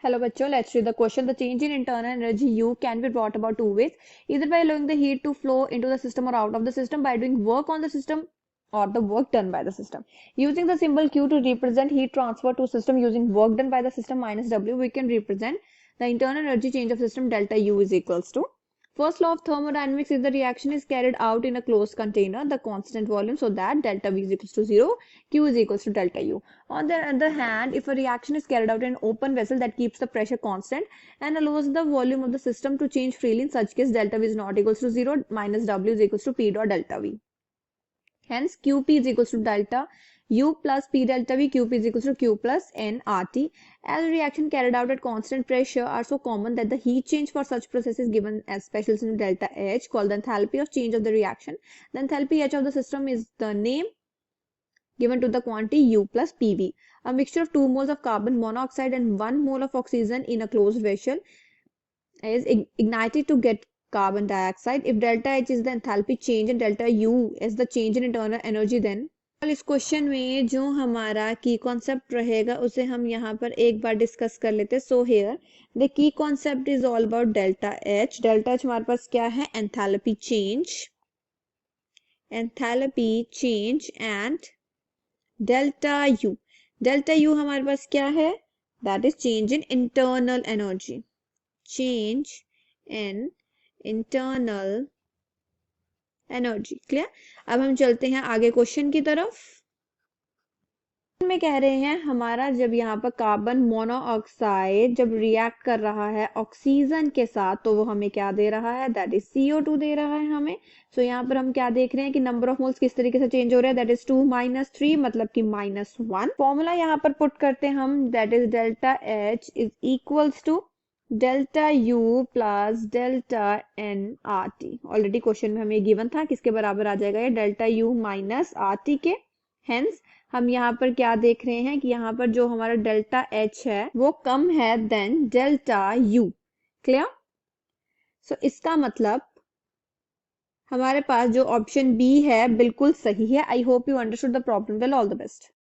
Hello bachcho, let's read the question. The change in internal energy U can be brought about two ways, either by allowing the heat to flow into the system or out of the system by doing work on the system or the work done by the system. Using the symbol Q to represent heat transfer to system using work done by the system minus W, we can represent the internal energy change of system delta U is equals to. First law of thermodynamics, if the reaction is carried out in a closed container, the constant volume, so that delta V is equals to 0, Q is equals to delta U. On the other hand, if a reaction is carried out in an open vessel that keeps the pressure constant and allows the volume of the system to change freely, in such case delta V is not equals to 0, minus W is equals to P dot delta V. Hence, QP is equals to delta U plus P delta V, QP is equals to Q plus N RT. As reaction carried out at constant pressure are so common that the heat change for such process is given as special symbol delta H, called the enthalpy of change of the reaction. The enthalpy H of the system is the name given to the quantity U plus PV. A mixture of 2 moles of carbon monoxide and 1 mole of oxygen in a closed vessel is ignited to get carbon dioxide. If delta H is the enthalpy change and delta U is the change in internal energy, then इस question में जो हमारा की concept रहेगा उसे हम यहाँ पर एक बार डिस्कस कर लेते हैं. So here the key concept is all about delta H. Delta H हमारे पास क्या है? Enthalpy change and delta U. Delta U हमारे पास क्या है? That is change in internal energy. Change in internal energy. Clear? अब हम चलते हैं आगे क्वेश्चन की तरफ. में कह रहे हैं हमारा जब यहाँ पर कार्बन मोनोऑक्साइड जब रिएक्ट कर रहा है ऑक्सीजन के साथ तो वो हमें क्या दे रहा है? दैट इज CO2 दे रहा है हमें. सो यहाँ पर हम क्या देख रहे हैं कि नंबर ऑफ मोल्स किस तरीके से चेंज हो रहा है? दैट इज 2 - 3 मतलब कि -1. फॉर्मूला यहाँ पर पुट करते हैं हम. That is delta H is equals to delta U plus delta N RT. Already question में हमें गिवन था किसके बराबर आ जाएगा ये? डेल्टा U माइनस RT के. हेंस हम यहाँ पर क्या देख रहे हैं कि यहाँ पर जो हमारा डेल्टा H है वो कम है देन डेल्टा U. क्लियर? सो इसका मतलब हमारे पास जो ऑप्शन बी है बिल्कुल सही है. I hope you understood the problem well. All the best.